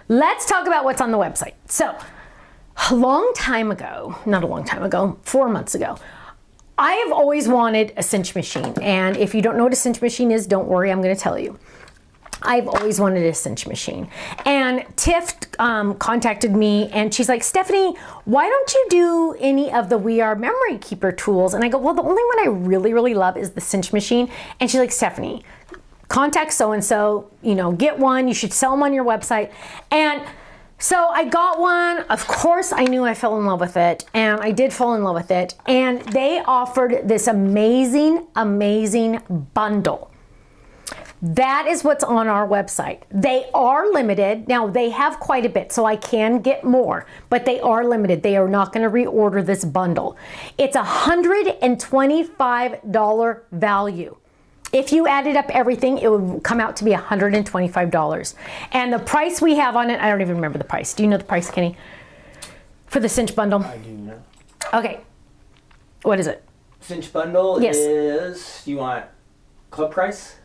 let's talk about what's on the website. So a long time ago, not a long time ago, 4 months ago, I have always wanted a cinch machine. And if you don't know what a cinch machine is, don't worry, I'm going to tell you. I've always wanted a cinch machine. And Tiff contacted me and she's like, Stephanie, why don't you do any of the We Are Memory Keeper tools? And I go, well, the only one I really, really love is the cinch machine. And she's like, Stephanie, contact so-and-so, you know, get one. You should sell them on your website. And so I got one. Of course, I knew I fell in love with it, and I did fall in love with it. And they offered this amazing, amazing bundle. That is what's on our website. They are limited. Now, they have quite a bit, so I can get more, but they are limited. They are not going to reorder this bundle. It's $125 value. If you added up everything, it would come out to be $125. And the price we have on it, I don't even remember the price. Do you know the price, Kenny? For the cinch bundle? I do know. Okay. What is it? Cinch bundle Yes. is, you want club price?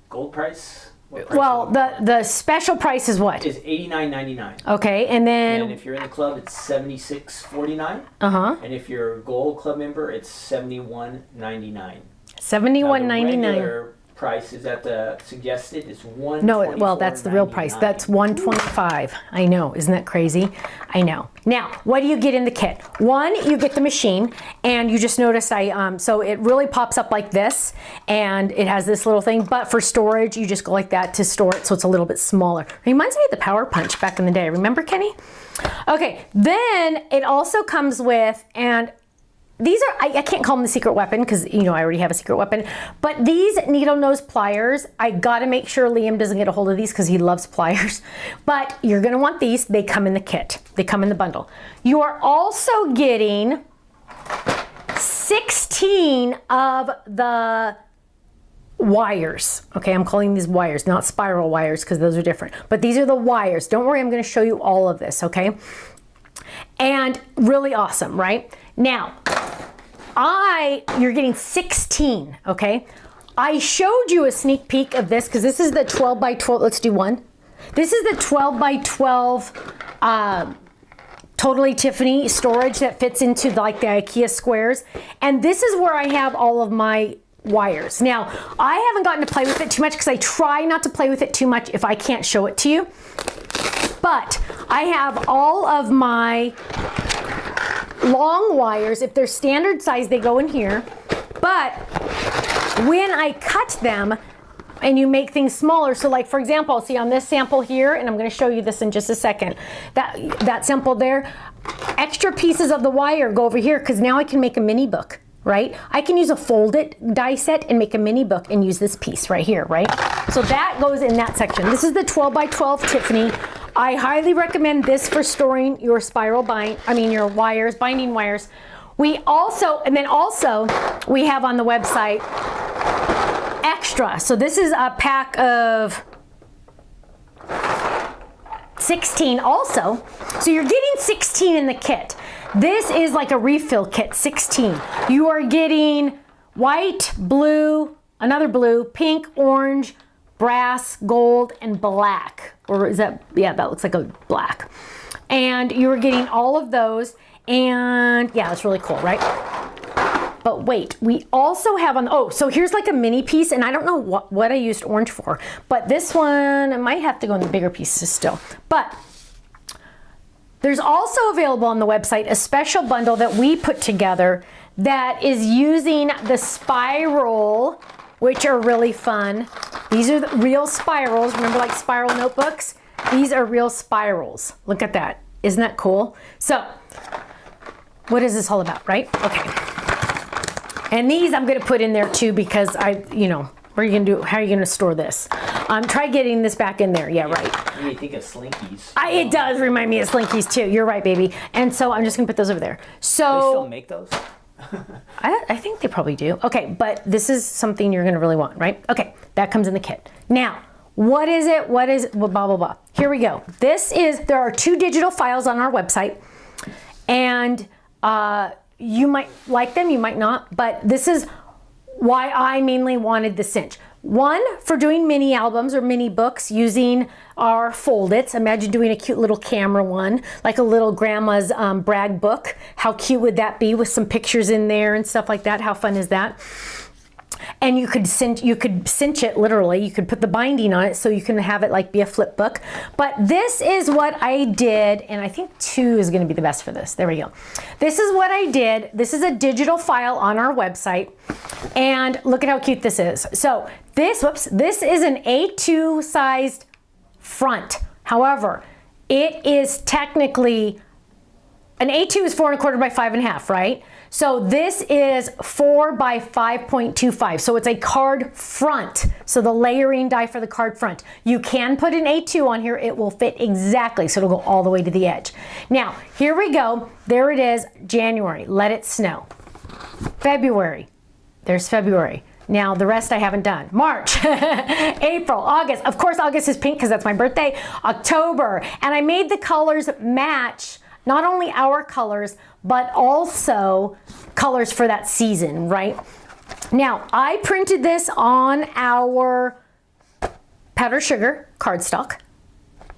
Gold price? What price Well, the special price is what? is $89.99. Okay, and then... And if you're in the club, it's $76.49. Uh-huh. And if you're a gold club member, it's $71.99. $71.99. The regular price is at the suggested is $124.99. No, well, that's the real price. That's $125. I know, isn't that crazy? I know. Now, what do you get in the kit? One, you get the machine, and you just notice so it really pops up like this, and it has this little thing, but for storage, you just go like that to store it, so it's a little bit smaller. Reminds me of the Power Punch back in the day. Remember, Kenny? Okay, then it also comes with, and these are, I can't call them the secret weapon because, you know, I already have a secret weapon. But these needle nose pliers, I got to make sure Liam doesn't get a hold of these because he loves pliers. But you're going to want these. They come in the kit. They come in the bundle. You are also getting 16 of the wires. Okay, I'm calling these wires, not spiral wires because those are different. But these are the wires. Don't worry, I'm going to show you all of this, okay? And really awesome, right? Now, you're getting 16, okay? I showed you a sneak peek of this because this is the 12 by 12, let's do one. This is the 12 by 12 Totally Tiffany storage that fits into like the IKEA squares. And this is where I have all of my wires. Now, I haven't gotten to play with it too much because I try not to play with it too much if I can't show it to you. But I have all of my long wires. If they're standard size, they go in here. But when I cut them and you make things smaller, so like for example, see on this sample here, and I'm going to show you this in just a second, that sample there, extra pieces of the wire go over here because now I can make a mini book, right? I can use a folded die set and make a mini book and use this piece right here, right? So that goes in that section. This is the 12 by 12 Tiffany. I highly recommend this for storing your your wires, binding wires. We also, we have on the website extra. So this is a pack of 16 also. So you're getting 16 in the kit. This is like a refill kit, 16. You are getting white, blue, another blue, pink, orange, brass, gold, and black. Or is that, yeah, that looks like a black. And you're getting all of those. And yeah, that's really cool, right? But wait, we also have so here's like a mini piece, and I don't know what I used orange for, but this one, I might have to go in the bigger pieces still. But there's also available on the website a special bundle that we put together that is using the spiral, which are really fun. These are the real spirals. Remember like spiral notebooks? These are real spirals. Look at that. Isn't that cool? So, what is this all about, right? Okay. And these I'm going to put in there too because what are you going to do? How are you going to store this? Try getting this back in there. Yeah, right. When you think of Slinkies. It does remind me of Slinkies too. You're right, baby. And so I'm just going to put those over there. So do they still make those? I think they probably do. Okay, but this is something you're going to really want, right? Okay, that comes in the kit. Now, what is it? What is it? Well, blah, blah, blah. Here we go. There are 2 digital files on our website, and you might like them, you might not, but this is why I mainly wanted the cinch. One for doing mini albums or mini books using our fold-its. Imagine doing a cute little camera one, like a little grandma's brag book. How cute would that be with some pictures in there and stuff like that? How fun is that? And you could cinch it literally. You could put the binding on it so you can have it like be a flip book. But this is what I did, and I think 2 is going to be the best for this. There we go. This is what I did. This is a digital file on our website, and look at how cute this is. So this is an A2 sized front. However, it is technically an A2 is 4 1/4 by 5 1/2, right? So this is 4 by 5.25. So it's a card front. So the layering die for the card front. You can put an A2 on here. It will fit exactly. So it'll go all the way to the edge. Now, here we go. There it is, January. Let it snow. February. There's February. Now, the rest I haven't done. March, April, August. Of course, August is pink because that's my birthday. October. And I made the colors match not only our colors, but also colors for that season, right? Now, I printed this on our powdered sugar cardstock,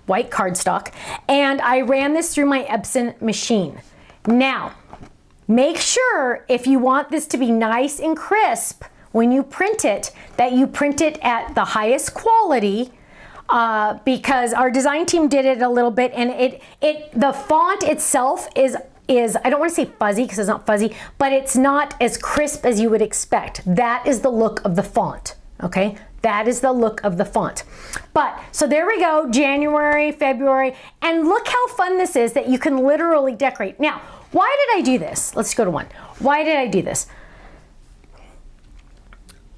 white cardstock, and I ran this through my Epson machine. Now, make sure if you want this to be nice and crisp when you print it, that you print it at the highest quality, because our design team did it a little bit, and the font itself is I don't want to say fuzzy because it's not fuzzy, but it's not as crisp as you would expect. That is the look of the font, okay? That is the look of the font. But, so there we go, January, February, and look how fun this is that you can literally decorate. Now, why did I do this? Let's go to 1. Why did I do this?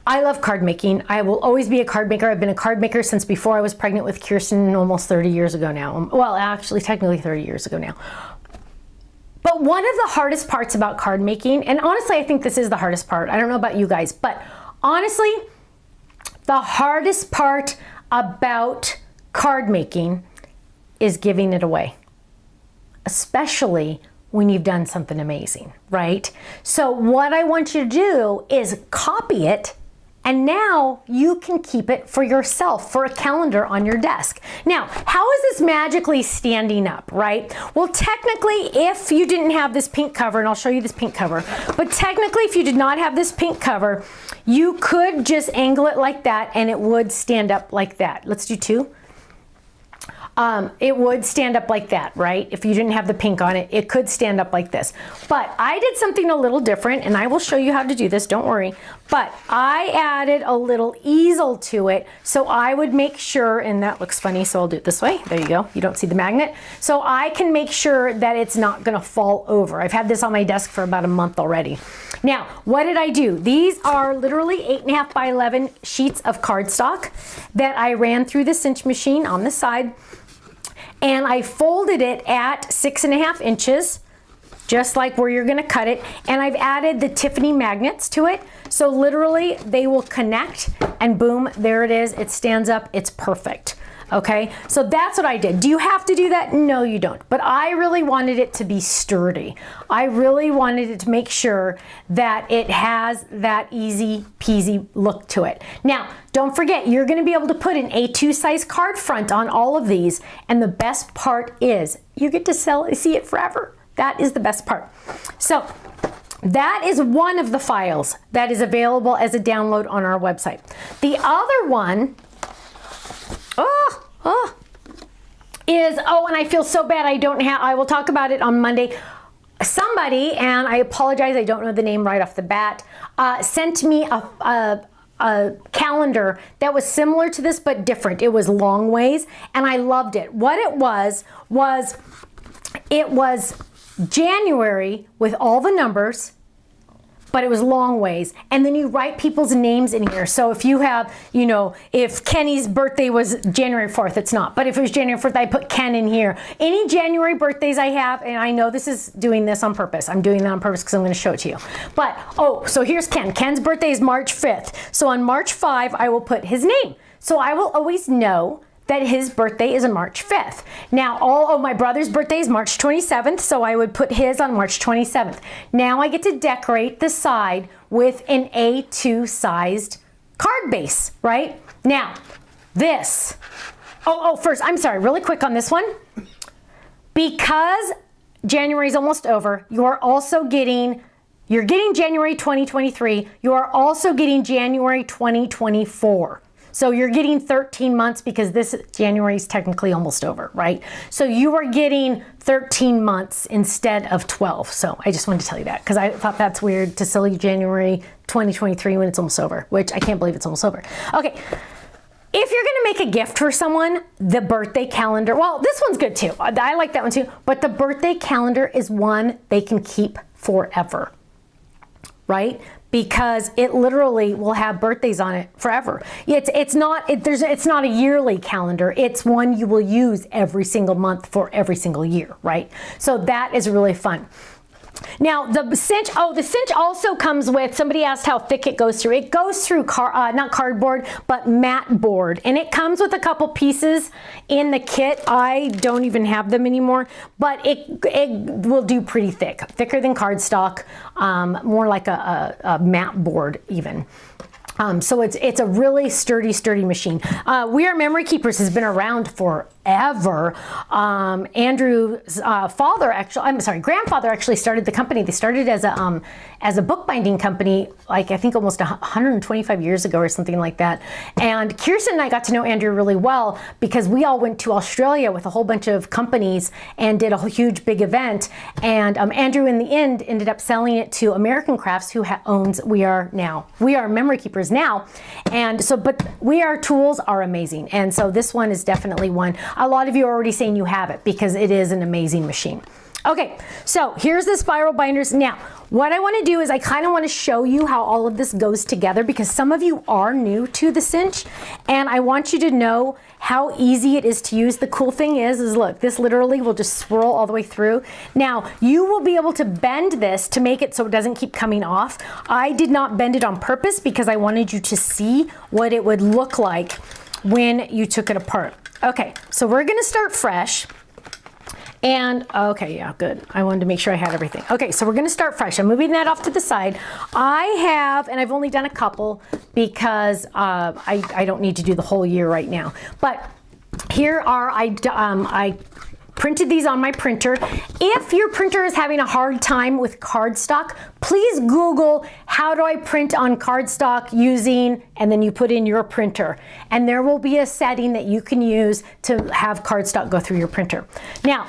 I love card making. I will always be a card maker. I've been a card maker since before I was pregnant with Kirsten almost 30 years ago now. Well, actually, technically 30 years ago now. But one of the hardest parts about card making, and honestly, I think this is the hardest part. I don't know about you guys, but honestly, the hardest part about card making is giving it away, especially when you've done something amazing, right? So what I want you to do is copy it, and now you can keep it for yourself, for a calendar on your desk. Now, how is this magically standing up, right? Well, technically, if you didn't have this pink cover, and I'll show you this pink cover, but technically, if you did not have this pink cover, you could just angle it like that, and it would stand up like that. Let's do 2. It would stand up like that, right? If you didn't have the pink on it, it could stand up like this. But I did something a little different, and I will show you how to do this, don't worry. But I added a little easel to it, so I would make sure, and that looks funny, so I'll do it this way. There you go. You don't see the magnet. So I can make sure that it's not gonna fall over. I've had this on my desk for about a month already. Now, what did I do? These are literally 8.5 by 11 sheets of cardstock that I ran through the cinch machine on the side. And I folded it at 6.5 inches, just like where you're gonna cut it. And I've added the Tiffany magnets to it. So literally they will connect and boom, there it is. It stands up, it's perfect. Okay, so that's what I did. Do you have to do that? No, you don't. But I really wanted it to be sturdy. I really wanted it to make sure that it has that easy peasy look to it. Now, don't forget, you're gonna be able to put an A2 size card front on all of these. And the best part is you get to see it forever. That is the best part. So that is one of the files that is available as a download on our website. The other one, and I feel so bad I will talk about it on Monday. Somebody, and I apologize, I don't know the name right off the bat, sent me a calendar that was similar to this but different. It was long ways, and I loved it. What it was January with all the numbers, but it was long ways. And then you write people's names in here. So if you have, if Kenny's birthday was January 4th, it's not. But if it was January 4th, I put Ken in here. Any January birthdays I have, and I know this is doing this on purpose. I'm doing that on purpose because I'm going to show it to you. But, so here's Ken. Ken's birthday is March 5th. So on March 5, I will put his name. So I will always know that his birthday is on March 5th. Now, my brother's birthday is March 27th, so I would put his on March 27th. Now I get to decorate the side with an A2 sized card base, right? Now, this. First, I'm sorry, really quick on this one. Because January is almost over, you're getting January 2023, you are also getting January 2024. So you're getting 13 months because this January is technically almost over, right? So you are getting 13 months instead of 12. So I just wanted to tell you that because I thought that's weird to sell you January 2023 when it's almost over, which I can't believe it's almost over. Okay. If you're gonna make a gift for someone, the birthday calendar, well, this one's good too. I like that one too, but the birthday calendar is one they can keep forever, right? Because it literally will have birthdays on it forever. It's not a yearly calendar. It's one you will use every single month for every single year, right? So that is really fun. Now the cinch also comes with, somebody asked how thick it goes through. It goes through not cardboard, but mat board. And it comes with a couple pieces in the kit. I don't even have them anymore, but it will do pretty thick. Thicker than cardstock, more like a mat board even. So it's a really sturdy machine. We Are Memory Keepers has been around forever. Andrew's grandfather actually started the company. They started as a bookbinding company, like I think almost 125 years ago or something like that. And Kirsten and I got to know Andrew really well because we all went to Australia with a whole bunch of companies and did a huge big event. And Andrew in the end ended up selling it to American Crafts, who owns We Are Memory Keepers now. And so, but We Are tools are amazing. And so this one is definitely one. A lot of you are already saying you have it because it is an amazing machine. Okay, so here's the spiral binders. Now, what I want to do is I kind of want to show you how all of this goes together because some of you are new to the cinch and I want you to know how easy it is to use. The cool thing is look, this literally will just swirl all the way through. Now, you will be able to bend this to make it so it doesn't keep coming off. I did not bend it on purpose because I wanted you to see what it would look like when you took it apart. Okay, so we're going to start fresh. And okay, yeah, good. I wanted to make sure I had everything. Okay, so we're gonna start fresh. I'm moving that off to the side. I have, and I've only done a couple because I don't need to do the whole year right now. But here are, I printed these on my printer. If your printer is having a hard time with cardstock, please Google how do I print on cardstock using, and then you put in your printer. And there will be a setting that you can use to have cardstock go through your printer. Now,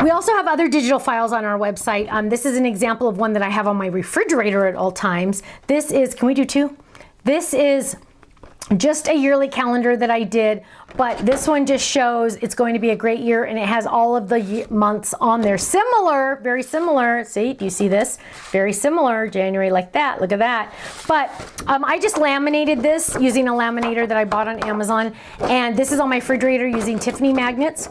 we also have other digital files on our website. This is an example of one that I have on my refrigerator at all times. This is, can we do two? This is just a yearly calendar that I did, but this one just shows it's going to be a great year and it has all of the months on there. Similar, very similar. See, do you see this? Very similar, January like that, look at that. But I just laminated this using a laminator that I bought on Amazon. And this is on my refrigerator using Tiffany magnets.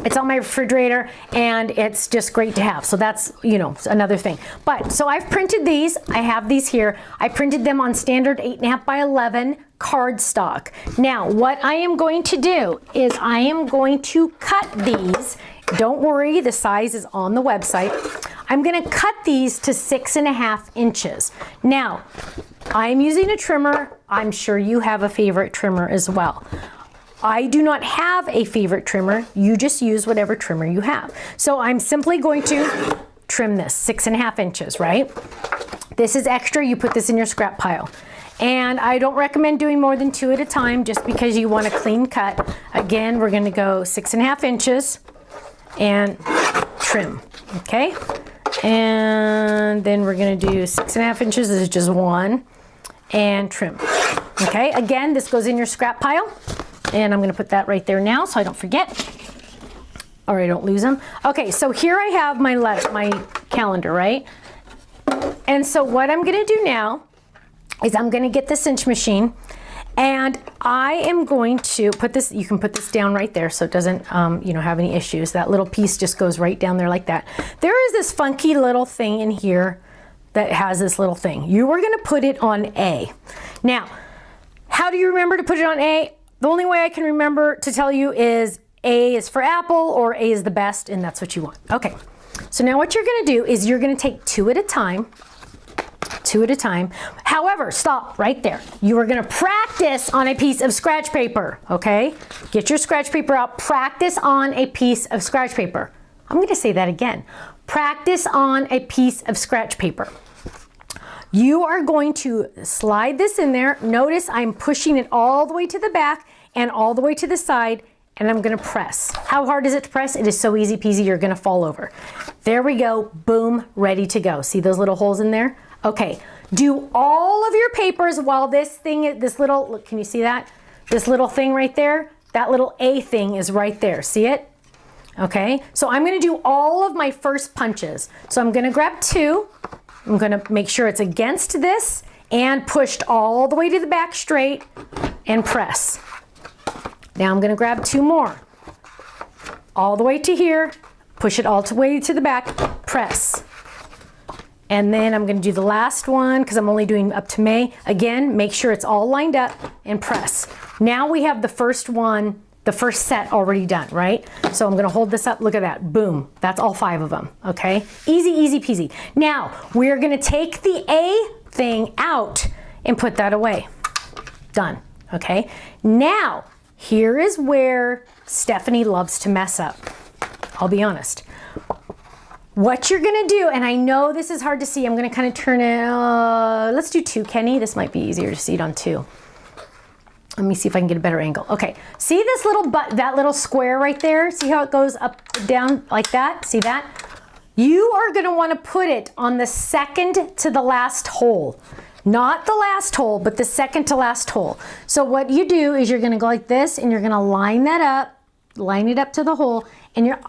It's on my refrigerator and it's just great to have. So that's, you know, another thing. But so I've printed these, I have these here. I printed them on standard 8.5 by 11 cardstock. Now, what I am going to do is I am going to cut these. Don't worry, the size is on the website. I'm gonna cut these to 6.5 inches. Now, I'm using a trimmer. I'm sure you have a favorite trimmer as well. I do not have a favorite trimmer. You just use whatever trimmer you have. So I'm simply going to trim this 6.5 inches, right? This is extra, you put this in your scrap pile. And I don't recommend doing more than 2 at a time just because you want a clean cut. Again, we're gonna go 6.5 inches and trim, okay? And then we're gonna do 6.5 inches, this is just one, and trim. Okay, again, this goes in your scrap pile. And I'm gonna put that right there now so I don't forget, or I don't lose them. Okay, so here I have my calendar, right? And so what I'm gonna do now is I'm gonna get the cinch machine and I am going to put this, you can put this down right there so it doesn't you know, have any issues. That little piece just goes right down there like that. There is this funky little thing in here that has this little thing. You are gonna put it on A. Now, how do you remember to put it on A? The only way I can remember to tell you is A is for apple or A is the best, and that's what you want. Okay, so now what you're gonna do is you're gonna take 2 at a time. 2 at a time. However, stop right there. You are gonna practice on a piece of scratch paper, okay? Get your scratch paper out, practice on a piece of scratch paper. I'm gonna say that again. Practice on a piece of scratch paper. You are going to slide this in there. Notice I'm pushing it all the way to the back and all the way to the side, and I'm gonna press. How hard is it to press? It is so easy peasy, you're gonna fall over. There we go, boom, ready to go. See those little holes in there? Okay, do all of your papers while this thing, this little, look, can you see that? This little thing right there, that little A thing is right there, see it? Okay, so I'm gonna do all of my first punches. So I'm gonna grab 2, I'm gonna make sure it's against this and pushed all the way to the back straight and press. Now I'm gonna grab 2 more. All the way to here, push it all the way to the back, press. And then I'm gonna do the last one because I'm only doing up to May. Again, make sure it's all lined up and press. Now we have the first one, the first set already done, right? So I'm gonna hold this up, look at that, boom. That's all 5 of them, okay? Easy, easy peasy. Now, we're gonna take the A thing out and put that away. Done, okay? Now, here is where Stephanie loves to mess up. I'll be honest. What you're gonna do, and I know this is hard to see, I'm gonna kind of turn it, let's do 2, Kenny. This might be easier to see it on 2. Let me see if I can get a better angle. Okay, see this little that little square right there? See how it goes up, down like that? See that? You are gonna wanna put it on the second to the last hole. Not the last hole, but the second to last hole. So what you do is you're gonna go like this and you're gonna line that up, line it up to the hole, and you're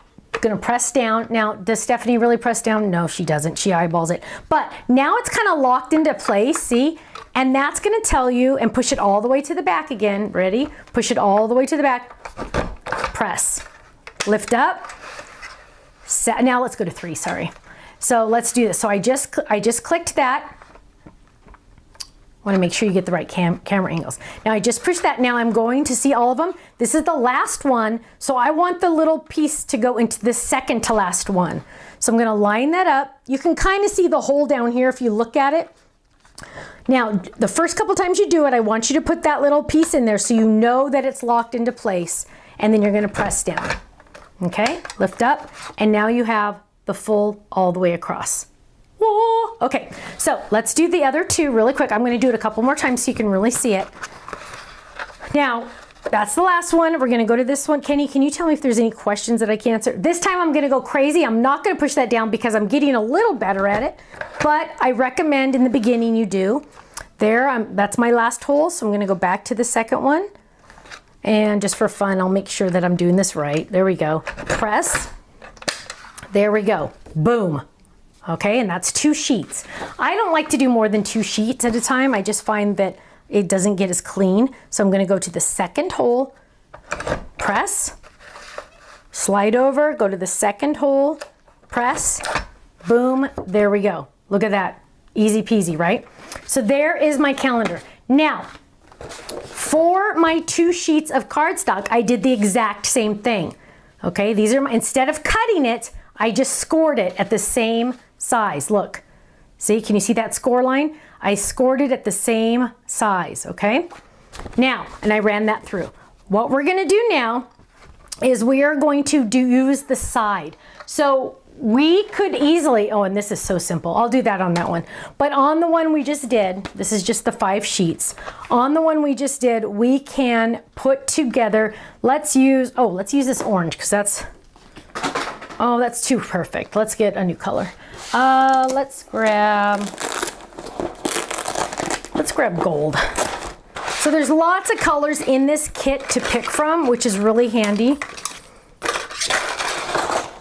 gonna press down. Now, does Stephanie really press down? No, she doesn't, she eyeballs it. But now it's kind of locked into place, see? And that's gonna tell you, and push it all the way to the back again, ready? Push it all the way to the back, press. Lift up, set, now let's go to 3, sorry. So let's do this. So I just clicked that. Want to make sure you get the right camera angles. Now I just pushed that. Now I'm going to see all of them. This is the last one, so I want the little piece to go into the second to last one. So I'm going to line that up. You can kind of see the hole down here if you look at it. Now, the first couple times you do it, I want you to put that little piece in there so you know that it's locked into place, and then you're going to press down. Okay, lift up, and now you have the full all the way across. Whoa. Okay, so let's do the other 2 really quick. I'm going to do it a couple more times so you can really see it. Now, that's the last one. We're going to go to this one. Kenny, can you tell me if there's any questions that I can answer? This time I'm going to go crazy. I'm not going to push that down because I'm getting a little better at it, but I recommend in the beginning you do. There, that's my last hole, so I'm going to go back to the second one. And just for fun, I'll make sure that I'm doing this right. There we go. Press. There we go. Boom. Okay, and that's 2 sheets. I don't like to do more than 2 sheets at a time. I just find that it doesn't get as clean. So I'm gonna go to the second hole, press, slide over, go to the second hole, press, boom, there we go. Look at that, easy peasy, right? So there is my calendar. Now, for my 2 sheets of cardstock, I did the exact same thing. Okay, these are instead of cutting it, I just scored it at the same size. Look, see, can you see that score line? I scored it at the same size, okay? Now, and I ran that through. What we're gonna do now is we are going to use the side. So we could easily, oh, and this is so simple. I'll do that on that one. But on the one we just did, this is just the 5 sheets. On the one we just did, we can put together, let's use this orange because that's too perfect. Let's get a new color. Let's grab gold. So there's lots of colors in this kit to pick from, which is really handy.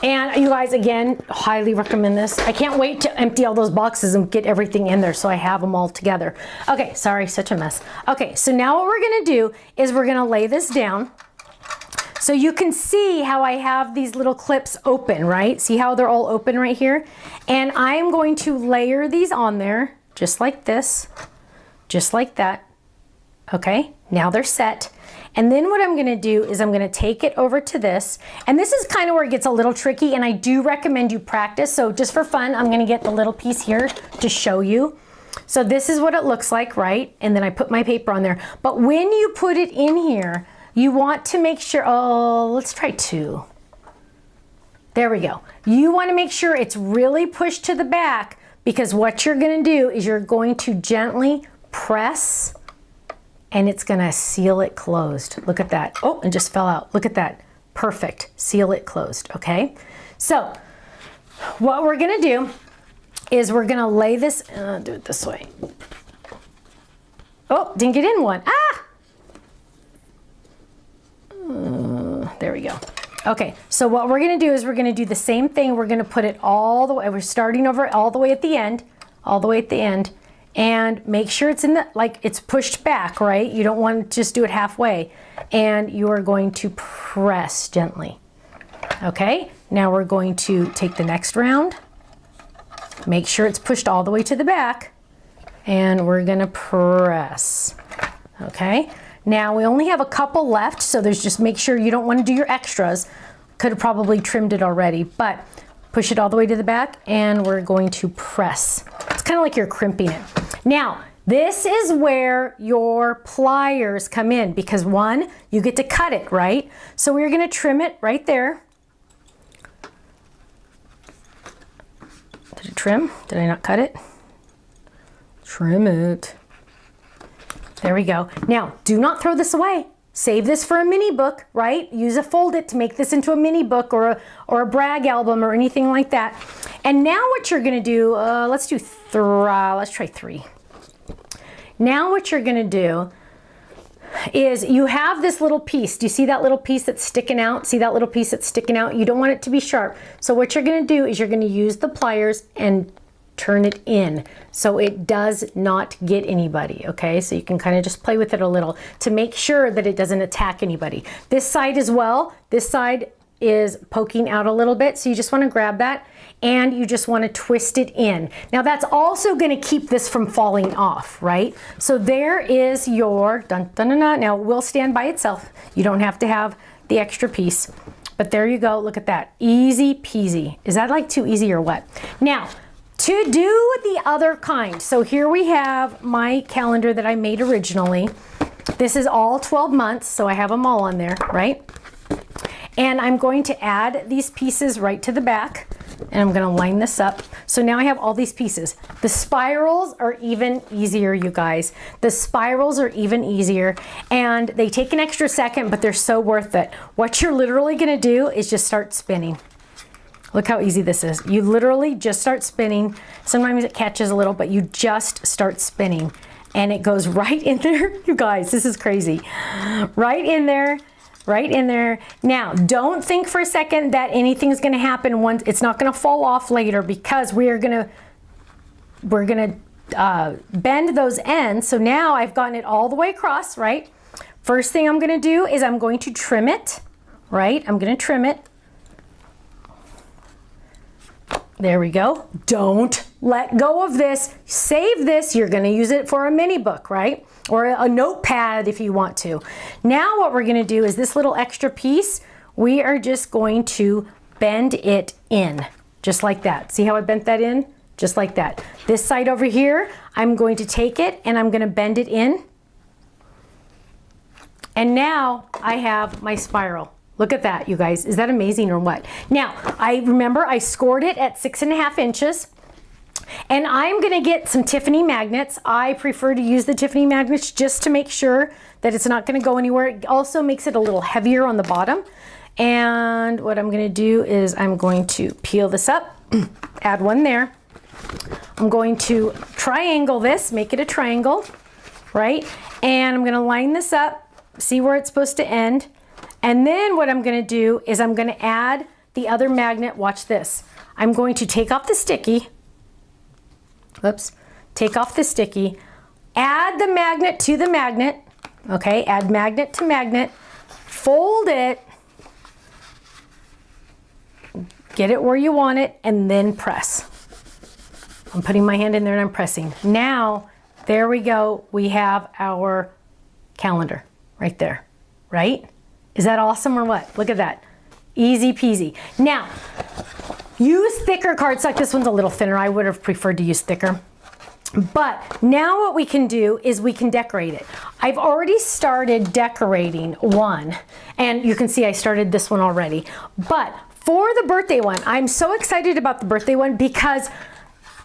And you guys, again, highly recommend this. I can't wait to empty all those boxes and get everything in there so I have them all together. Okay, sorry, such a mess. Okay, so now what we're gonna do is we're gonna lay this down. So you can see how I have these little clips open, right? See how they're all open right here? And I am going to layer these on there, just like this, just like that. Okay, now they're set. And then what I'm gonna do is I'm gonna take it over to this, and this is kind of where it gets a little tricky, and I do recommend you practice. So just for fun, I'm gonna get the little piece here to show you. So this is what it looks like, right? And then I put my paper on there. But when you put it in here, you want to make sure, oh, let's try 2. There we go. You want to make sure it's really pushed to the back, because what you're going to do is you're going to gently press and it's going to seal it closed. Look at that. Oh, it just fell out. Look at that. Perfect. Seal it closed. Okay. So what we're going to do is we're going to lay this, do it this way. Oh, didn't get in one. Ah! There we go. Okay, so what we're going to do is we're going to do the same thing. We're going to put it all the way. We're starting over all the way at the end, and make sure it's in the, like it's pushed back, right? You don't want to just do it halfway. And you are going to press gently. Okay, now we're going to take the next round. Make sure it's pushed all the way to the back, and we're going to press. Okay. Now we only have a couple left, so there's just make sure you don't want to do your extras. Could have probably trimmed it already, but push it all the way to the back and we're going to press. It's kind of like you're crimping it. Now, this is where your pliers come in because one, you get to cut it, right? So we're going to trim it right there. Did it trim? Did I not cut it? Trim it. There we go. Now, do not throw this away. Save this for a mini book, right? Use a fold it to make this into a mini book or a brag album or anything like that. And now what you're gonna do, let's try 3. Now what you're gonna do is you have this little piece. Do you see that little piece that's sticking out? See that little piece that's sticking out? You don't want it to be sharp. So what you're gonna do is you're gonna use the pliers and turn it in so it does not get anybody, okay? So you can kind of just play with it a little to make sure that it doesn't attack anybody. This side as well, this side is poking out a little bit, so you just want to grab that and you just want to twist it in. Now that's also going to keep this from falling off, right? So there is your dun dun dun dun. Now it will stand by itself. You don't have to have the extra piece, but there you go. Look at that, easy peasy. Is that like too easy or what? Now, to do the other kind, so here we have my calendar that I made originally. This is all 12 months, so I have them all on there, right? And I'm going to add these pieces right to the back, and I'm gonna line this up. So now I have all these pieces. The spirals are even easier, you guys. The spirals are even easier, and they take an extra second, but they're so worth it. What you're literally gonna do is just start spinning. Look how easy this is. You literally just start spinning. Sometimes it catches a little, but you just start spinning and it goes right in there. You guys, this is crazy. Right in there, right in there. Now, don't think for a second that anything's gonna happen once. It's not gonna fall off later because we're gonna bend those ends. So now I've gotten it all the way across, right? First thing I'm gonna do is I'm going to trim it, right? I'm gonna trim it. There we go. Don't let go of this. Save this. You're going to use it for a mini book, right? Or a notepad if you want to. Now what we're going to do is this little extra piece, we are just going to bend it in. Just like that. See how I bent that in? Just like that. This side over here, I'm going to take it and I'm going to bend it in. And now I have my spiral. Look at that, you guys. Is that amazing or what? Now, I remember I scored it at 6.5 inches. And I'm gonna get some Tiffany magnets. I prefer to use the Tiffany magnets just to make sure that it's not gonna go anywhere. It also makes it a little heavier on the bottom. And what I'm gonna do is I'm going to peel this up, add one there. I'm going to triangle this, make it a triangle, right? And I'm gonna line this up, see where it's supposed to end. And then what I'm gonna do is I'm gonna add the other magnet. Watch this. I'm going to take off the sticky. Oops. Take off the sticky. Add the magnet to the magnet. Okay, add magnet to magnet. Fold it. Get it where you want it and then press. I'm putting my hand in there and I'm pressing. Now, there we go. We have our calendar right there, right? Is that awesome or what? Look at that. Easy peasy. Now, use thicker cardstock. This one's a little thinner. I would have preferred to use thicker. But now what we can do is we can decorate it. I've already started decorating one, and you can see I started this one already. But for the birthday one, I'm so excited about the birthday one because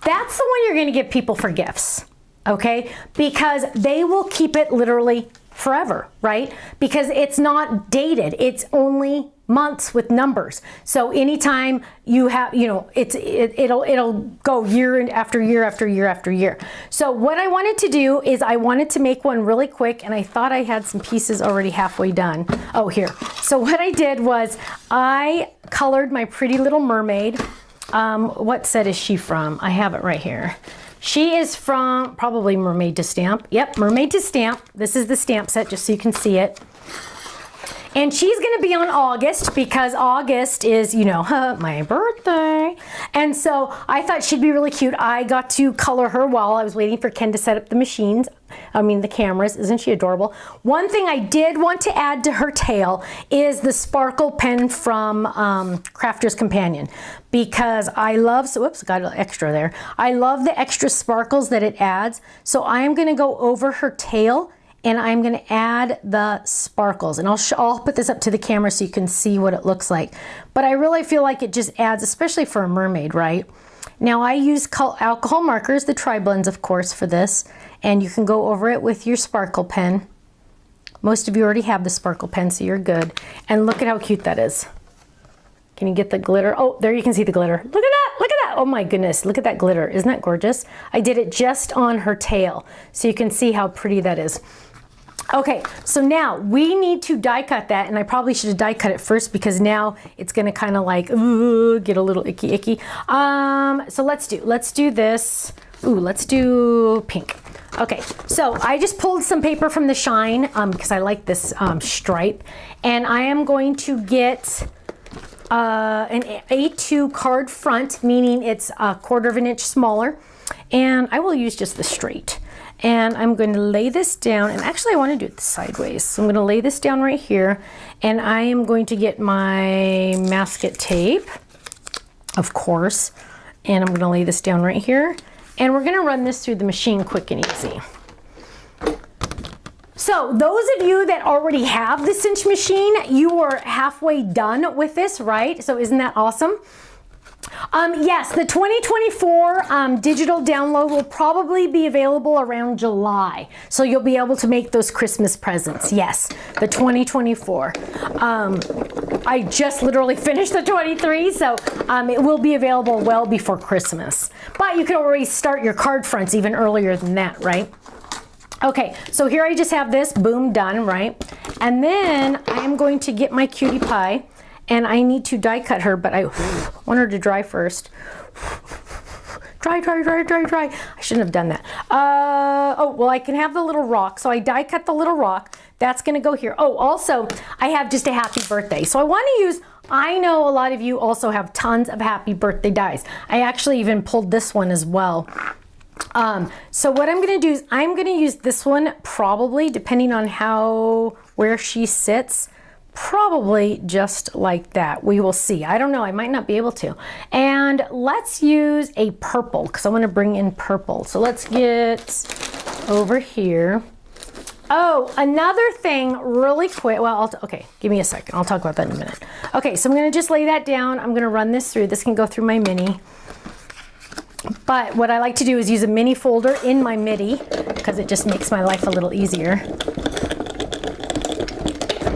that's the one you're going to give people for gifts, okay? Because they will keep it literally forever, right? Because it's not dated. It's only months with numbers. So anytime you have, you know, it'll go year after year after year after year. So what I wanted to do is I wanted to make one really quick, and I thought I had some pieces already halfway done. Oh, here. So what I did was I colored my Pretty Little Mermaid. What set is she from? I have it right here. She is from probably Mermaid to Stamp. Yep, Mermaid to Stamp. This is the stamp set, just so you can see it. And she's going to be on August because August is, you know, my birthday. And so I thought she'd be really cute. I got to color her while I was waiting for Ken to set up the machines. The cameras. Isn't she adorable? One thing I did want to add to her tail is the sparkle pen from Crafter's Companion, because I love, so whoops, got an extra there. I love the extra sparkles that it adds. So I am going to go over her tail and I'm going to add the sparkles, and I'll put this up to the camera so you can see what it looks like. But I really feel like it just adds, especially for a mermaid, right? Now I use alcohol markers, the Tri-Blends, of course, for this, and you can go over it with your sparkle pen. Most of you already have the sparkle pen, so you're good. And look at how cute that is. Can you get the glitter? Oh, there you can see the glitter. Look at that, look at that. Oh my goodness, look at that glitter. Isn't that gorgeous? I did it just on her tail, so you can see how pretty that is. Okay, so now we need to die cut that, and I probably should have die cut it first because now it's gonna kind of like get a little icky. So let's do this. Ooh, let's do pink. Okay, so I just pulled some paper from the Shine because I like this stripe, and I am going to get an A2 card front, meaning it's a 1/4 of an inch smaller, and I will use just the straight. And I'm going to lay this down, and actually I want to do it sideways. So I'm going to lay this down right here, and I am going to get my masket tape, of course, and I'm going to lay this down right here, and we're going to run this through the machine quick and easy. So those of you that already have the cinch machine, you are halfway done with this, right? So isn't that awesome? Yes, the 2024 digital download will probably be available around July. So you'll be able to make those Christmas presents. Yes, the 2024. I just literally finished the 23, so it will be available well before Christmas. But you can already start your card fronts even earlier than that, right? Okay, so here I just have this, boom, done, right? And then I am going to get my cutie pie. And I need to die cut her, but I want her to dry first. Dry. I shouldn't have done that. Oh, well, I can have the little rock. So I die cut the little rock. That's going to go here. Oh, also, I have just a happy birthday. So I want to use, I know a lot of you also have tons of happy birthday dies. I actually even pulled this one as well. So what I'm going to do is I'm going to use this one probably, depending on where she sits. Probably just like that. We will see. I don't know. I might not be able to. And let's use a purple because I want to bring in purple. So let's get over here. Oh, another thing really quick. Well, okay, give me a second. I'll talk about that in a minute. Okay, so I'm going to just lay that down. I'm going to run this through. This can go through my mini. But what I like to do is use a mini folder in my MIDI because it just makes my life a little easier.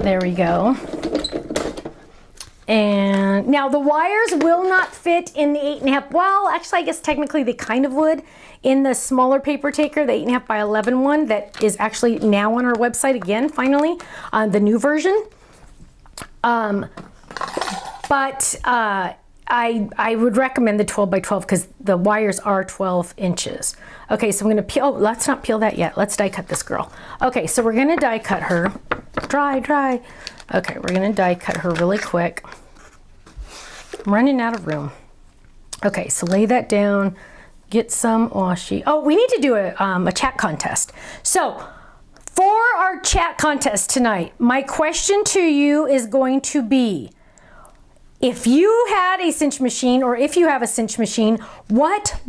There we go. And now the wires will not fit in the 8.5. Well, actually, I guess technically they kind of would in the smaller paper taker, the 8.5 by 11 one that is actually now on our website again, finally, the new version. But I would recommend the 12 by 12 because the wires are 12 inches. Okay, so I'm going to peel. Oh, let's not peel that yet. Let's die cut this girl. Okay, so we're going to die cut her. Dry. Okay, we're going to die cut her really quick. I'm running out of room. Okay, so lay that down. Get some washi. Oh, we need to do a chat contest. So for our chat contest tonight, my question to you is going to be, if you had a cinch machine, or if you have a cinch machine, what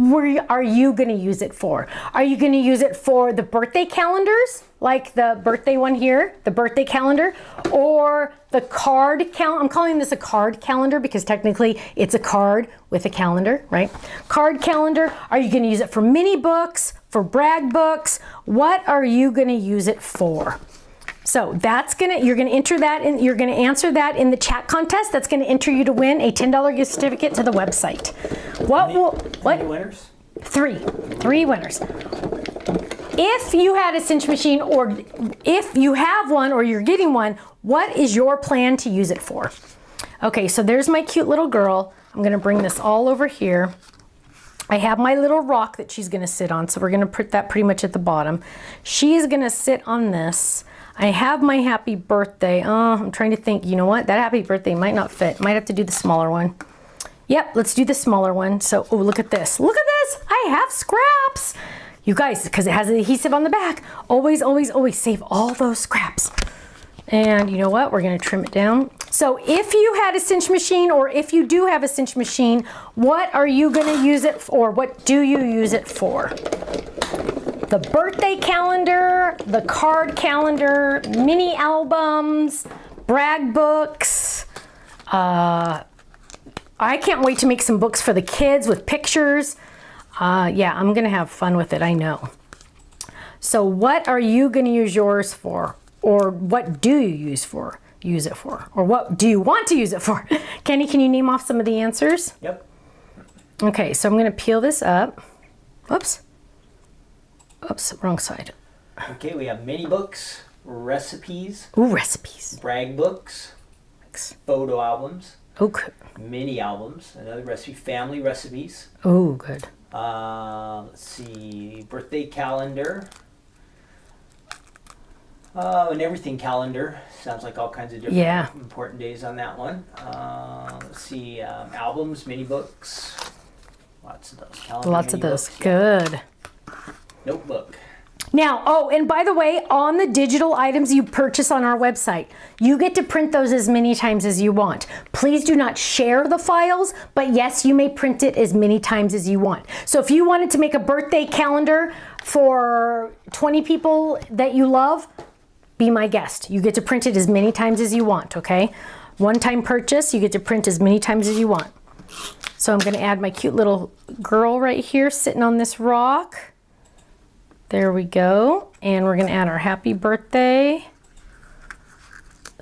are you going to use it for? Are you going to use it for the birthday calendars, like the birthday one here, the birthday calendar, or the card calendar? I'm calling this a card calendar because technically it's a card with a calendar, right? Card calendar. Are you going to use it for mini books, for brag books? What are you going to use it for? So you're gonna enter that in, you're gonna answer that in the chat contest. That's gonna enter you to win a $10 gift certificate to the website. Any winners? Three winners. If you had a cinch machine, or if you have one or you're getting one, what is your plan to use it for? Okay, so there's my cute little girl. I'm gonna bring this all over here. I have my little rock that she's gonna sit on, so we're gonna put that pretty much at the bottom. She's gonna sit on this. I have my happy birthday. Oh, I'm trying to think, you know what? That happy birthday might not fit. Might have to do the smaller one. Yep, let's do the smaller one. So, oh, look at this. Look at this. I have scraps. You guys, because it has adhesive on the back, always, always, always save all those scraps. And you know what? We're going to trim it down. So if you had a cinch machine, or if you do have a cinch machine, what are you going to use it for? What do you use it for? The birthday calendar, the card calendar, mini albums, brag books. I can't wait to make some books for the kids with pictures. Yeah, I'm gonna have fun with it, I know. So what are you gonna use yours for? Or what do you use it for? Or what do you want to use it for? Kenny, can you name off some of the answers? Yep. Okay, so I'm gonna peel this up. Oops. Oops, wrong side. Okay, we have mini books, recipes. Ooh, recipes. Brag books, photo albums. Okay. Mini albums, another recipe, family recipes. Oh, good. Let's see, birthday calendar. An everything calendar. Sounds like all kinds of different important days on that one. Let's see, albums, mini books. Lots of those. Calendar, lots of those. Books. Good. Notebook. Now, oh, and by the way, on the digital items you purchase on our website, you get to print those as many times as you want. Please do not share the files, but yes, you may print it as many times as you want. So if you wanted to make a birthday calendar for 20 people that you love, be my guest. You get to print it as many times as you want, okay? One-time purchase, you get to print as many times as you want. So I'm gonna add my cute little girl right here sitting on this rock. There we go. And we're gonna add our happy birthday.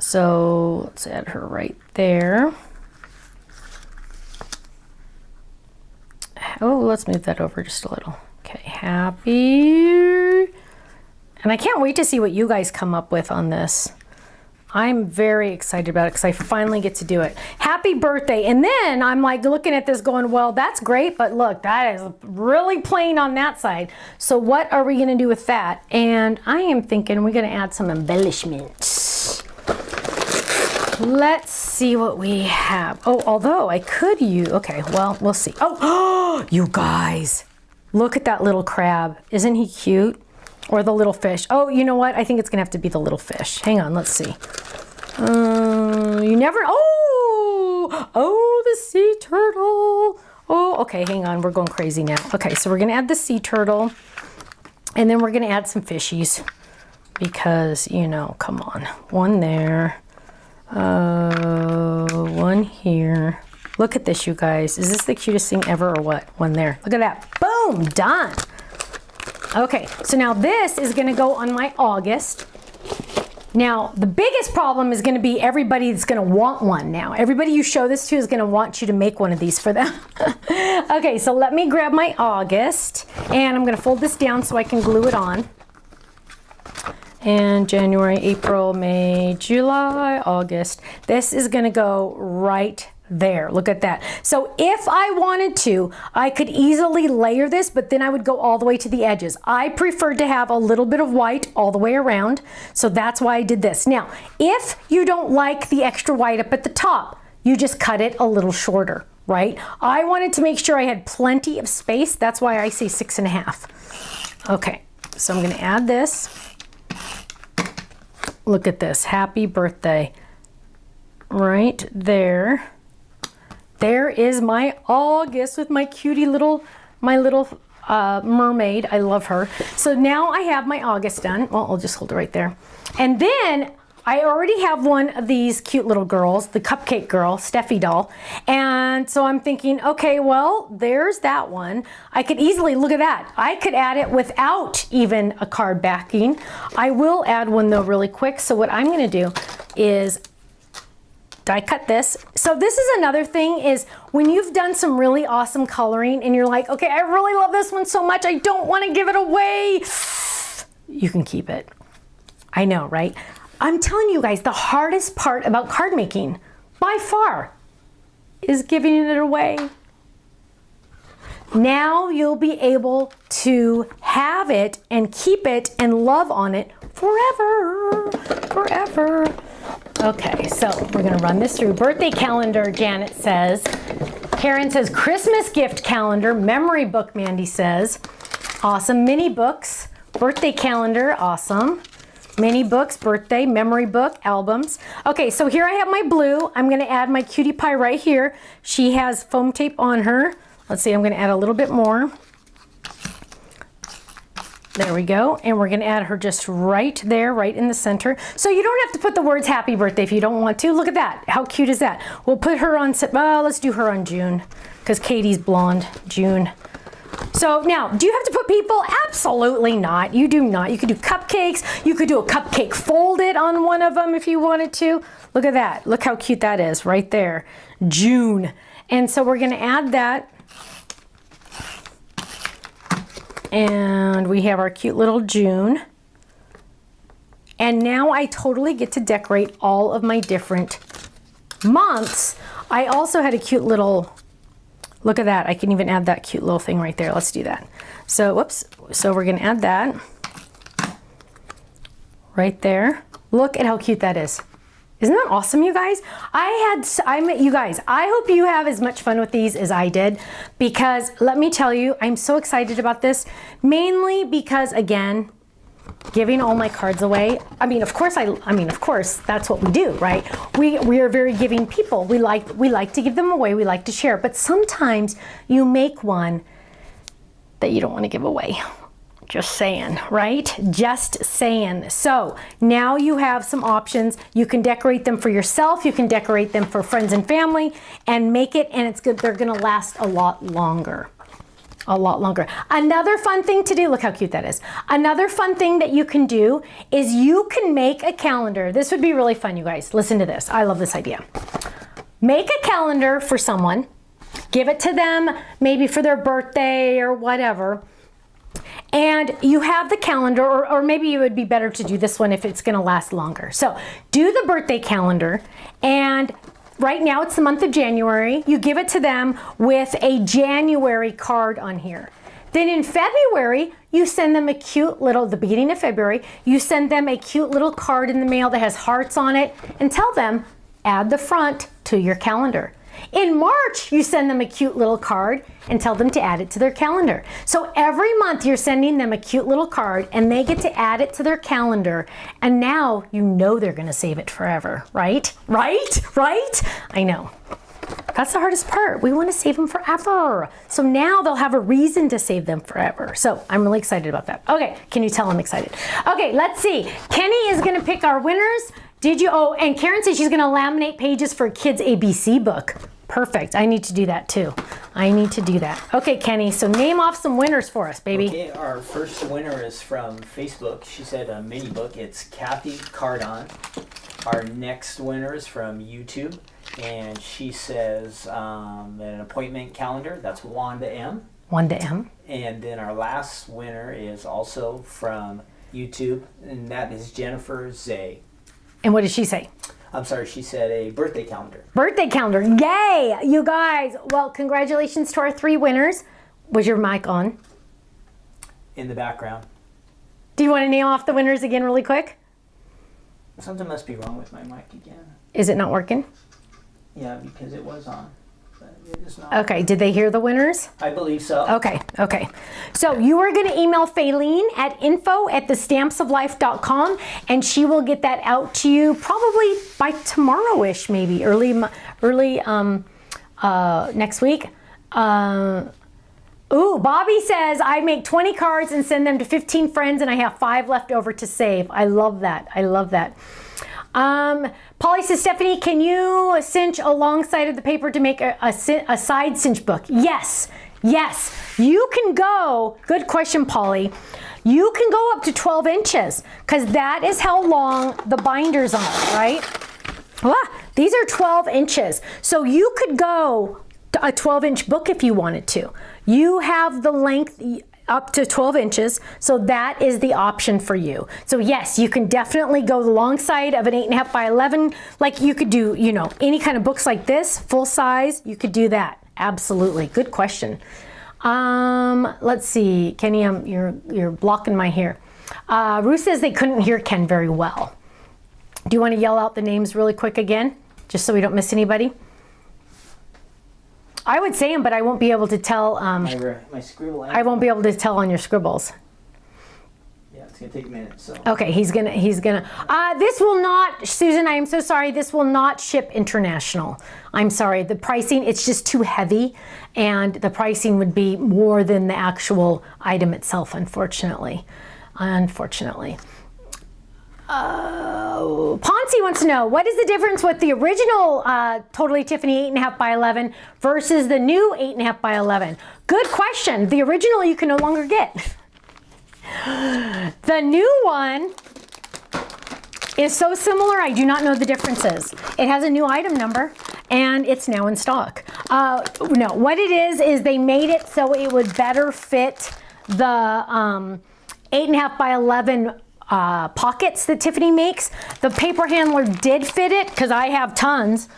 So let's add her right there. Oh, let's move that over just a little. Okay, happy. And I can't wait to see what you guys come up with on this. I'm very excited about it because I finally get to do it. Happy birthday. And then I'm like looking at this going, well, that's great, but look, that is really plain on that side. So what are we gonna do with that? And I am thinking we're gonna add some embellishments. Let's see what we have. Oh, although I could use, okay, well, we'll see. Oh, you guys, look at that little crab. Isn't he cute? Or the little fish. Oh, you know what? I think it's gonna have to be the little fish. Hang on, let's see. You never, oh, the sea turtle. Oh, okay, hang on, we're going crazy now. Okay, so we're gonna add the sea turtle, and then we're gonna add some fishies because, you know, come on. One there, one here. Look at this, you guys. Is this the cutest thing ever or what? One there, look at that, boom, done. Okay, so now this is gonna go on my August. Now, the biggest problem is gonna be everybody that's gonna want one now. Everybody you show this to is gonna want you to make one of these for them. Okay, so let me grab my August, and I'm gonna fold this down so I can glue it on. And January, April, May, July, August. This is gonna go right there. Look at that. So if I wanted to, I could easily layer this, but then I would go all the way to the edges. I preferred to have a little bit of white all the way around, so that's why I did this. Now, if you don't like the extra white up at the top, you just cut it a little shorter, right? I wanted to make sure I had plenty of space. That's why I say 6.5. Okay, so I'm gonna add this. Look at this, happy birthday. Right there. there is my August with my cutie little, mermaid. I love her. So now I have my August done. Well, I'll just hold it right there. And then I already have one of these cute little girls, the cupcake girl, Steffi doll. And so I'm thinking, okay, well, there's that one. I could easily, look at that. I could add it without even a card backing. I will add one though really quick. So what I'm gonna do is die cut this. So this is another thing, is when you've done some really awesome coloring and you're like, okay, I really love this one so much, I don't want to give it away. You can keep it. I know, right? I'm telling you guys, the hardest part about card making, by far, is giving it away. Now you'll be able to have it and keep it and love on it forever, forever. Okay, so we're gonna run this through. Birthday calendar, Janet says. Karen says Christmas gift calendar. Memory book, Mandy says. Awesome. Mini books. Birthday calendar, awesome. Mini books, birthday, memory book, albums. Okay, so here I have my blue. I'm gonna add my cutie pie right here. She has foam tape on her. Let's see, I'm gonna add a little bit more. There we go. And we're gonna add her just right there, right in the center. So you don't have to put the words happy birthday if you don't want to. Look at that, how cute is that? We'll put her on, let's do her on June, because Katie's blonde, June. So now, do you have to put people? Absolutely not. You do not. You could do cupcakes. You could do a cupcake folded on one of them if you wanted to. Look at that. Look how cute that is right there. June. And so we're going to add that. And we have our cute little June. And now I totally get to decorate all of my different months. I also had a cute little... Look at that. I can even add that cute little thing right there. Let's do that. So, whoops. So we're going to add that right there. Look at how cute that is. Isn't that awesome, you guys? You guys, I hope you have as much fun with these as I did, because let me tell you, I'm so excited about this, mainly because, again, giving all my cards away. I mean, of course, that's what we do, right? We are very giving people. We like to give them away. We like to share. But sometimes you make one that you don't want to give away. Just saying, right? Just saying. So now you have some options. You can decorate them for yourself. You can decorate them for friends and family, and make it, and it's good. They're going to last a lot longer. A lot longer. Another fun thing to do, look how cute that is. Another fun thing that you can do is you can make a calendar. This would be really fun, you guys. Listen to this. I love this idea. Make a calendar for someone, give it to them maybe for their birthday or whatever, and you have the calendar, or maybe it would be better to do this one if it's going to last longer. So do the birthday calendar, and right now it's the month of January. You give it to them with a January card on here. Then in February, you send them a cute little, the beginning of February, you send them a cute little card in the mail that has hearts on it, and tell them, add the front to your calendar. In March, you send them a cute little card and tell them to add it to their calendar. So every month you're sending them a cute little card and they get to add it to their calendar. And now you know they're gonna save it forever, right? Right? Right? I know. That's the hardest part. We want to save them forever. So now they'll have a reason to save them forever. So I'm really excited about that. Okay, can you tell I'm excited? Okay, let's see. Kenny is gonna pick our winners. Oh, and Karen says she's gonna laminate pages for a kid's ABC book. Perfect. I need to do that too. I need to do that. Okay, Kenny, so name off some winners for us, baby. Okay, our first winner is from Facebook. She said a mini book. It's Kathy Cardon. Our next winner is from YouTube, and she says an appointment calendar. That's Wanda M. Wanda M. And then our last winner is also from YouTube, and that is Jennifer Zay. And what did she say? I'm sorry, she said a birthday calendar. Birthday calendar. Yay, you guys. Well, congratulations to our 3 winners. Was your mic on? In the background. Do you want to name off the winners again really quick? Something must be wrong with my mic again. Is it not working? Yeah, because it was on. But it is not. Okay, did they hear the winners? I believe so. Okay, okay. So you are going to email Faylene at info@thestampsoflife.com, and she will get that out to you probably by tomorrow-ish, maybe early next week. Ooh, Bobby says, I make 20 cards and send them to 15 friends and I have 5 left over to save. I love that. I love that. Polly says, Stephanie, can you cinch alongside of the paper to make a side cinch book? Yes. Yes. You can go, good question, Polly. You can go up to 12 inches because that is how long the binders are, right? These are 12 inches. So you could go a 12-inch book if you wanted to. You have the length up to 12 inches, so that is the option for you. So yes, you can definitely go the long side of an 8.5 by 11, like you could do, you know, any kind of books like this, full size, you could do that. Absolutely, good question. Let's see, Kenny, you're blocking my hair. Ruth says they couldn't hear Ken very well. Do you want to yell out the names really quick again, just so we don't miss anybody? I would say them, but I won't be able to tell. My scribble. I won't be able to tell on your scribbles. Yeah, it's gonna take a minute. So. Okay, he's gonna. This will not, Susan. I am so sorry. This will not ship international. I'm sorry. The pricing, it's just too heavy, and the pricing would be more than the actual item itself. Unfortunately. Ponzi wants to know, what is the difference with the original Totally Tiffany 8.5 by 11 versus the new 8.5 by 11? Good question. The original you can no longer get. The new one is so similar, I do not know the differences. It has a new item number and it's now in stock. No, what it is they made it so it would better fit the 8.5 by 11 pockets that Tiffany makes. The paper handler did fit it because I have tons.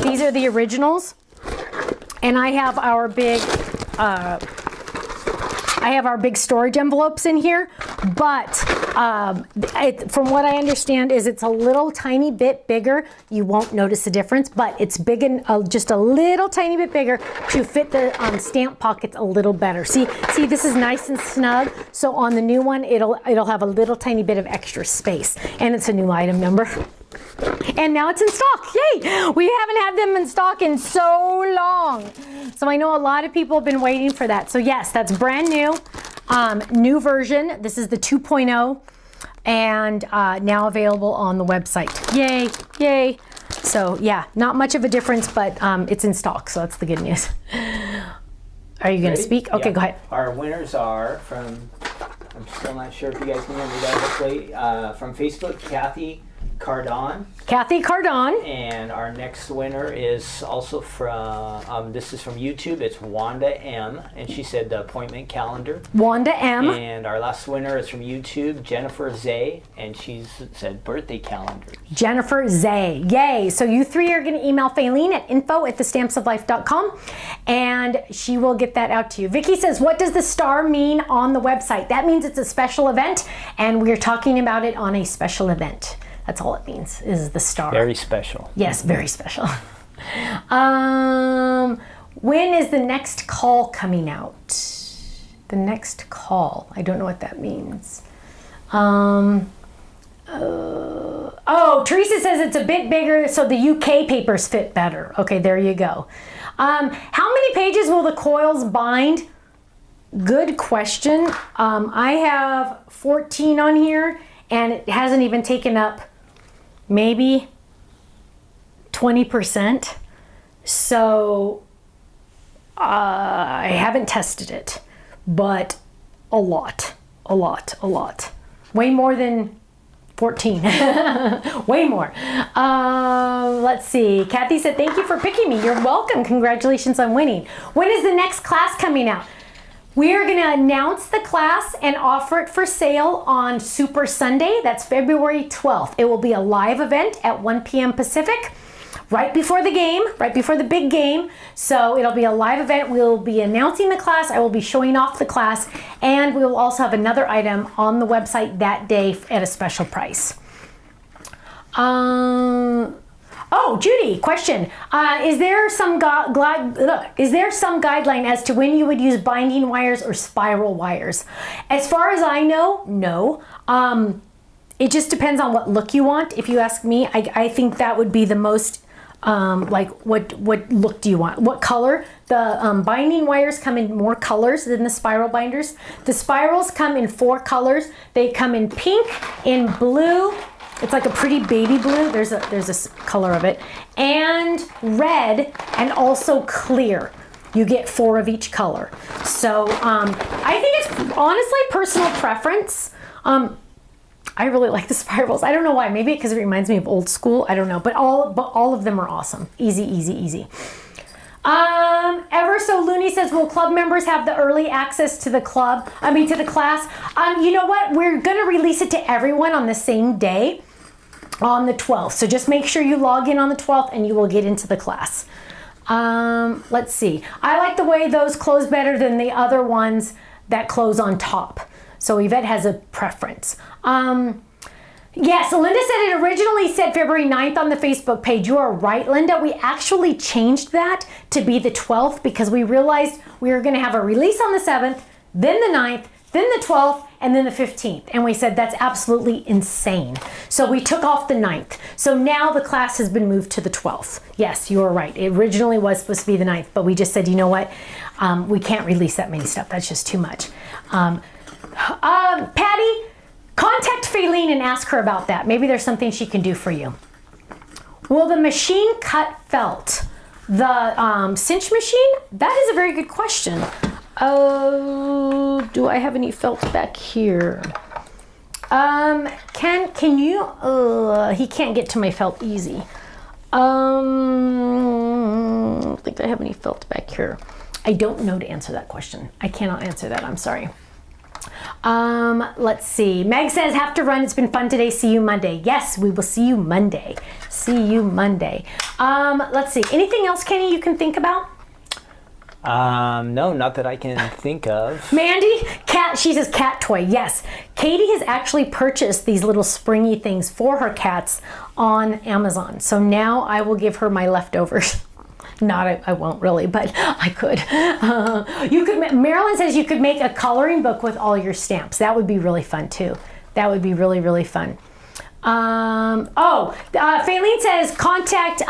These are the originals, and I have our big storage envelopes in here. But from what I understand, is it's a little tiny bit bigger. You won't notice the difference, but it's big and just a little tiny bit bigger to fit the stamp pockets a little better. See, this is nice and snug. So on the new one, it'll have a little tiny bit of extra space, and it's a new item number. And now it's in stock. Yay! We haven't had them in stock in so long. So I know a lot of people have been waiting for that. So yes, that's brand new. New version. This is the 2.0 and now available on the website. Yay, yay. So yeah, not much of a difference, but it's in stock, so that's the good news. Are you going to speak? Okay, yeah. Go ahead. Our winners are from, I'm still not sure if you guys can hear me that hopefully, from Facebook, Kathy Cardon. Kathy Cardon. And our next winner is also from, this is from YouTube, it's Wanda M. And she said the appointment calendar. Wanda M. And our last winner is from YouTube, Jennifer Zay. And she said birthday calendar. Jennifer Zay. Yay. So you three are going to email Faylene at info@thestampsoflife.com and she will get that out to you. Vicky says, what does the star mean on the website? That means it's a special event and we're talking about it on a special event. That's all it means, is the star. Very special. Yes, very special. When is the next call coming out? The next call. I don't know what that means. Oh, Teresa says it's a bit bigger, so the UK papers fit better. Okay, there you go. How many pages will the coils bind? Good question. I have 14 on here, and it hasn't even taken up maybe 20%. So I haven't tested it, but a lot. Way more than 14. Way more. Let's see. Kathy said, thank you for picking me. You're welcome. Congratulations on winning. When is the next class coming out? We are going to announce the class and offer it for sale on Super Sunday. That's February 12th. It will be a live event at 1 p.m. Pacific, right before the game, right before the big game. So it'll be a live event. We'll be announcing the class. I will be showing off the class, and we will also have another item on the website that day at a special price. Oh, Judy, question. Is there some guideline as to when you would use binding wires or spiral wires? As far as I know, no. It just depends on what look you want. If you ask me, I think that would be the most like what look do you want? What color? The binding wires come in more colors than the spiral binders. The spirals come in 4 colors. They come in pink, in blue. It's like a pretty baby blue. There's a color of it, and red, and also clear. You get 4 of each color. So I think it's honestly personal preference. I really like the spirals. I don't know why. Maybe because it reminds me of old school. I don't know. But all of them are awesome. Easy, easy, easy. Ever So Looney says, will club members have the early access to the club? I mean, to the class? You know what? We're going to release it to everyone on the same day, on the 12th. So just make sure you log in on the 12th and you will get into the class. Let's see. I like the way those close better than the other ones that close on top. So Yvette has a preference. Yes, Linda said it originally said February 9th on the Facebook page. You are right, Linda. We actually changed that to be the 12th because we realized we were going to have a release on the 7th, then the 9th, then the 12th, and then the 15th. And we said that's absolutely insane. So we took off the 9th. So now the class has been moved to the 12th. Yes, you are right. It originally was supposed to be the 9th, but we just said, you know what? We can't release that many stuff. That's just too much. Patty, contact Faylene and ask her about that. Maybe there's something she can do for you. Will the machine cut felt? The cinch machine? That is a very good question. Oh, do I have any felt back here? Can you, he can't get to my felt easy. I don't think I have any felt back here. I don't know to answer that question. I cannot answer that, I'm sorry. Let's see. Meg says, have to run. It's been fun today. See you Monday. Yes, we will see you Monday. See you Monday. Let's see. Anything else, Kenny, you can think about? No, not that I can think of. Mandy, cat, she says cat toy. Yes. Katie has actually purchased these little springy things for her cats on Amazon. So now I will give her my leftovers. Not, I won't really, but I could. You could. Marilyn says you could make a coloring book with all your stamps. That would be really fun too. That would be really, really fun. Faylene says contact,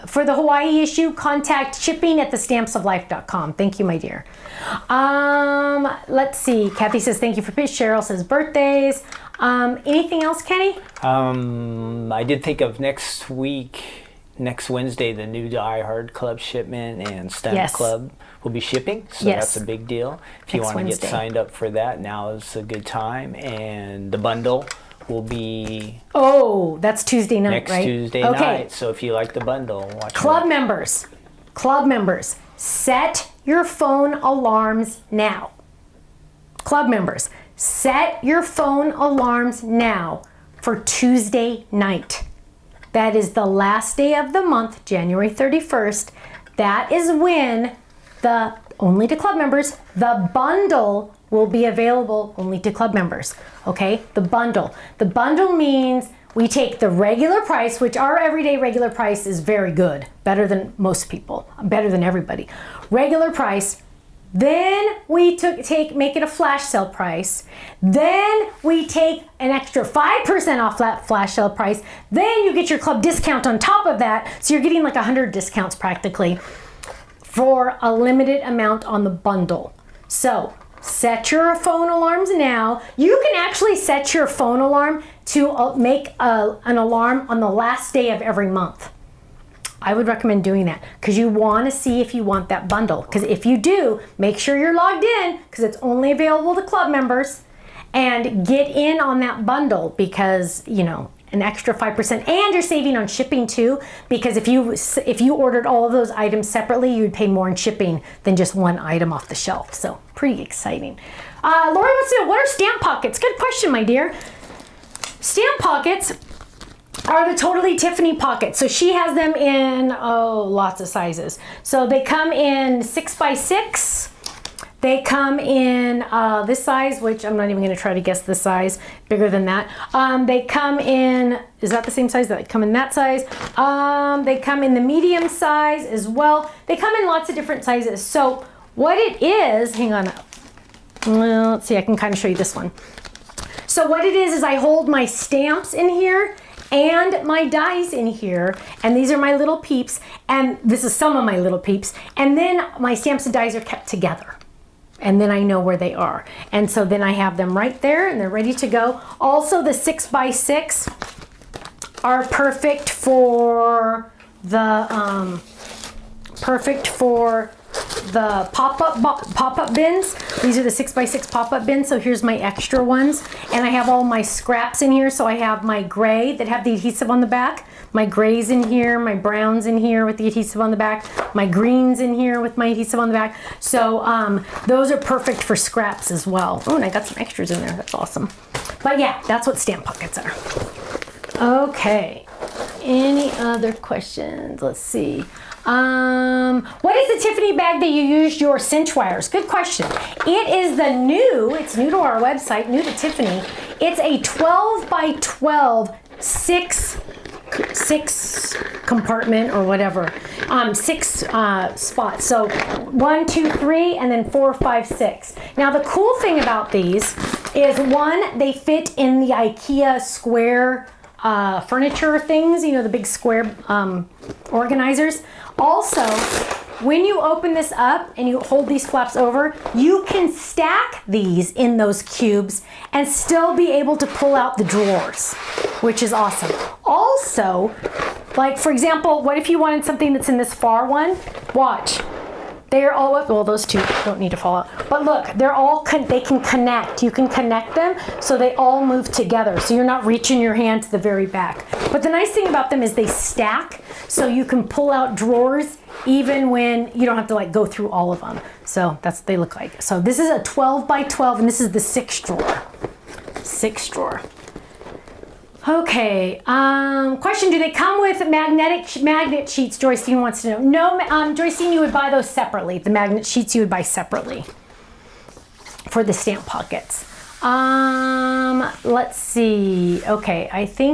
for the Hawaii issue, contact shipping@thestampsoflife.com. Thank you, my dear. Let's see. Kathy says thank you for pitch. Cheryl says birthdays. Anything else, Kenny? I did think of next Wednesday, the new Die Hard Club shipment and Stunt Club will be shipping, so that's a big deal. If you want to get signed up for that, now is a good time. And the bundle will be that's Tuesday night, next right? Tuesday night. So if you like the bundle, watch Club members, set your phone alarms now. Club members, set your phone alarms now for Tuesday night. That is the last day of the month, January 31st. That is when only to club members, the bundle will be available only to club members, okay? The bundle. The bundle means we take the regular price, which our everyday regular price is very good, better than most people, better than everybody. Regular price. Then we make it a flash sale price. Then we take an extra 5% off that flash sale price. Then you get your club discount on top of that. So you're getting like 100 discounts practically for a limited amount on the bundle. So set your phone alarms now. You can actually set your phone alarm to make an alarm on the last day of every month. I would recommend doing that because you want to see if you want that bundle. Because if you do, make sure you're logged in because it's only available to club members, and get in on that bundle because, you know, an extra 5%, and you're saving on shipping too, because if you ordered all of those items separately, you'd pay more in shipping than just one item off the shelf. So pretty exciting. Lori wants to know, what are stamp pockets? Good question, my dear. Stamp pockets are the Totally Tiffany pockets. So she has them in, lots of sizes. So they come in 6x6. They come in this size, which I'm not even going to try to guess the size, bigger than that. They come in, is that the same size? They come in that size. They come in the medium size as well. They come in lots of different sizes. So what it is, hang on. Well, let's see, I can kind of show you this one. So what it is I hold my stamps in here, and my dies in here, and these are my little peeps, and this is some of my little peeps, and then my stamps and dies are kept together. And then I know where they are. And so then I have them right there and they're ready to go. Also, the 6x6 are perfect for the pop-up bins. These are the 6x6 pop-up bins. So here's my extra ones. And I have all my scraps in here. So I have my gray that have the adhesive on the back, my grays in here, my browns in here with the adhesive on the back, my greens in here with my adhesive on the back. So those are perfect for scraps as well. Oh, and I got some extras in there. That's awesome. But yeah, that's what stamp pockets are. Okay. Any other questions? Let's see. What is the Tiffany bag that you used your cinch wires? Good question. It is it's new to our website, new to Tiffany. It's a 12 by 12 six compartment or whatever, 6 spots. So 1, 2, 3, and then 4, 5, 6. Now the cool thing about these is, one, they fit in the IKEA square furniture things, you know, the big square organizers. Also, when you open this up and you hold these flaps over, you can stack these in those cubes and still be able to pull out the drawers, which is awesome. Also, like for example, what if you wanted something that's in this far one? Watch. They're all up, well, those two don't need to fall out. But look, they're all, they can connect. You can connect them so they all move together. So you're not reaching your hand to the very back. But the nice thing about them is they stack, so you can pull out drawers even when you don't have to like go through all of them. So that's what they look like. So this is a 12 by 12 and this is the 6 drawer. 6 drawer. Okay, question, do they come with magnet sheets? Joycine wants to know. No, Joycine, you would buy those separately. The magnet sheets you would buy separately for the stamp pockets. Let's see. Okay, I think